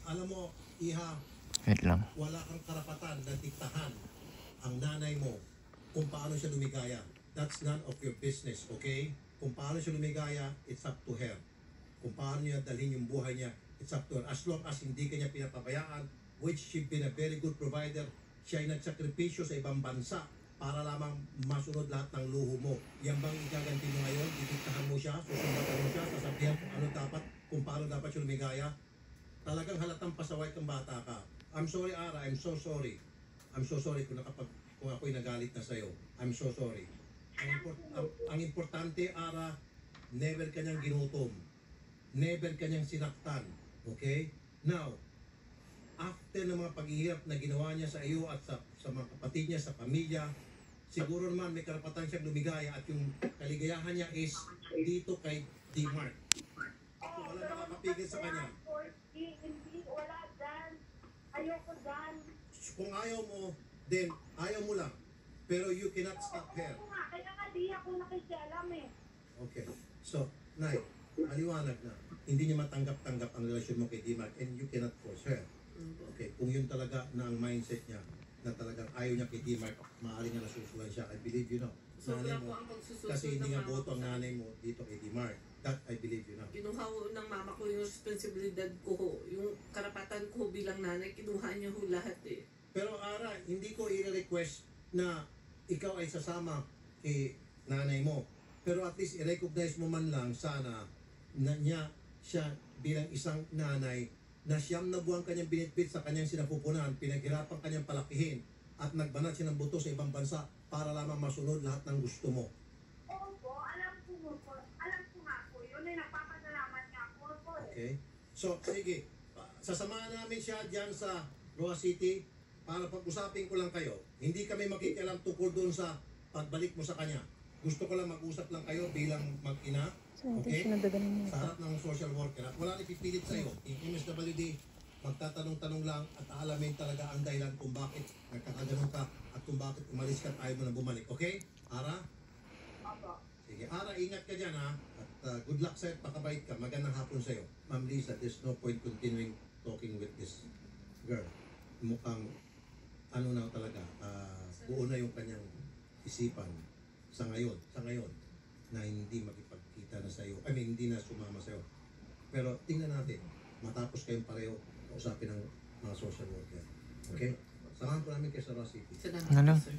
Alam mo, Iha, Wait lang. wala kang karapatan na diktahan ang nanay mo kung paano siya lumigaya. That's none of your business, okay? Kung paano siya lumigaya, it's up to her. Kung paano niya dalhin yung buhay niya, it's up to her. As long as hindi ka niya pinapabayaan, which she's been a very good provider, siya ay nagsakripisyo sa ibang bansa para lamang masunod lahat ng luho mo. Yan bang igaganti mo ngayon? Didiktahan mo siya, susumbatan mo siya, sasabihan kung ano dapat, kung paano dapat siya lumigaya? Talagang halatang pasaway kang bata ka. I'm sorry, Ara. I'm so sorry. I'm so sorry kung ako'y nagalit na sa'yo. I'm so sorry. Ang importante, Ara, never kanyang ginutom. Never kanyang sinaktan. Okay? Now, after ng mga paghihirap na ginawa niya sa iyo at sa mga kapatid niya, sa pamilya, siguro naman may karapatan siyang lumigaya at yung kaligayahan niya is dito kay D-Mart. So, wala makakapigil sa kanya. Hindi, wala dyan. Ayoko dyan. Kung ayaw mo, then ayaw mo lang. Pero you cannot stop her. Kaya nga di ako nakikialam eh. Okay. So, Nay, maliwanag na. Hindi niya matanggap-tanggap ang relasyon mo kay D-Mart and you cannot force her. Okay. Kung yun talaga na ang mindset niya, na talagang ayaw niya kay D-Mart, maaari niya nasusulan siya. I believe you know. Nanay mo, kasi hindi nga boto ang nanay mo dito kay D-Mart. That I believe you know. Kinuha ho ng mama ko yung responsibilidad ko ho. Yung karapatan ko bilang nanay, kinuha niya ho lahat eh. Pero Ara, hindi ko i-request na ikaw ay sasama kay nanay mo. Pero at least i-recognize mo man lang sana na siya bilang isang nanay na siyam na buwan kanyang binitbit sa kanyang sinapupunan, pinaghirapan kanyang palakihin at nagbanat siya ng buto sa ibang bansa para lamang masunod lahat ng gusto mo. Oo po, alam ko nga po yun eh, nagpapasalamat nga po eh. Okay? So, sige, sasamahan namin siya dyan sa Roa City para pag-usapin ko lang kayo. Hindi kami makikialam tungkol doon sa pagbalik mo sa kanya. Gusto ko lang mag-usap lang kayo bilang mag-ina. Okay? Sa harap ng social worker. At wala ipipilit sa iyo. Yung MSWD, magtatanong-tanong lang at aalamin talaga ang dahilan kung bakit nagkakaganon ka at kung bakit umalis ka at ayaw mo na bumalik. Okay? Ara? Opo. Sige. Ara, ingat ka dyan ha. At good luck sa'yo at pakabait ka. Magandang hapon sa'yo. Ma'am Lisa, there's no point continuing talking with this girl. Mukhang ano na talaga, buo na yung kanyang isipan sa ngayon na hindi makipagkita na sa iyo. I mean, hindi na sumama sa iyo. Pero tingnan natin, matapos kayong pareho, kausapin ng mga social worker. Okay? Samahan po namin kayo sa Roa City. Salamat, sir.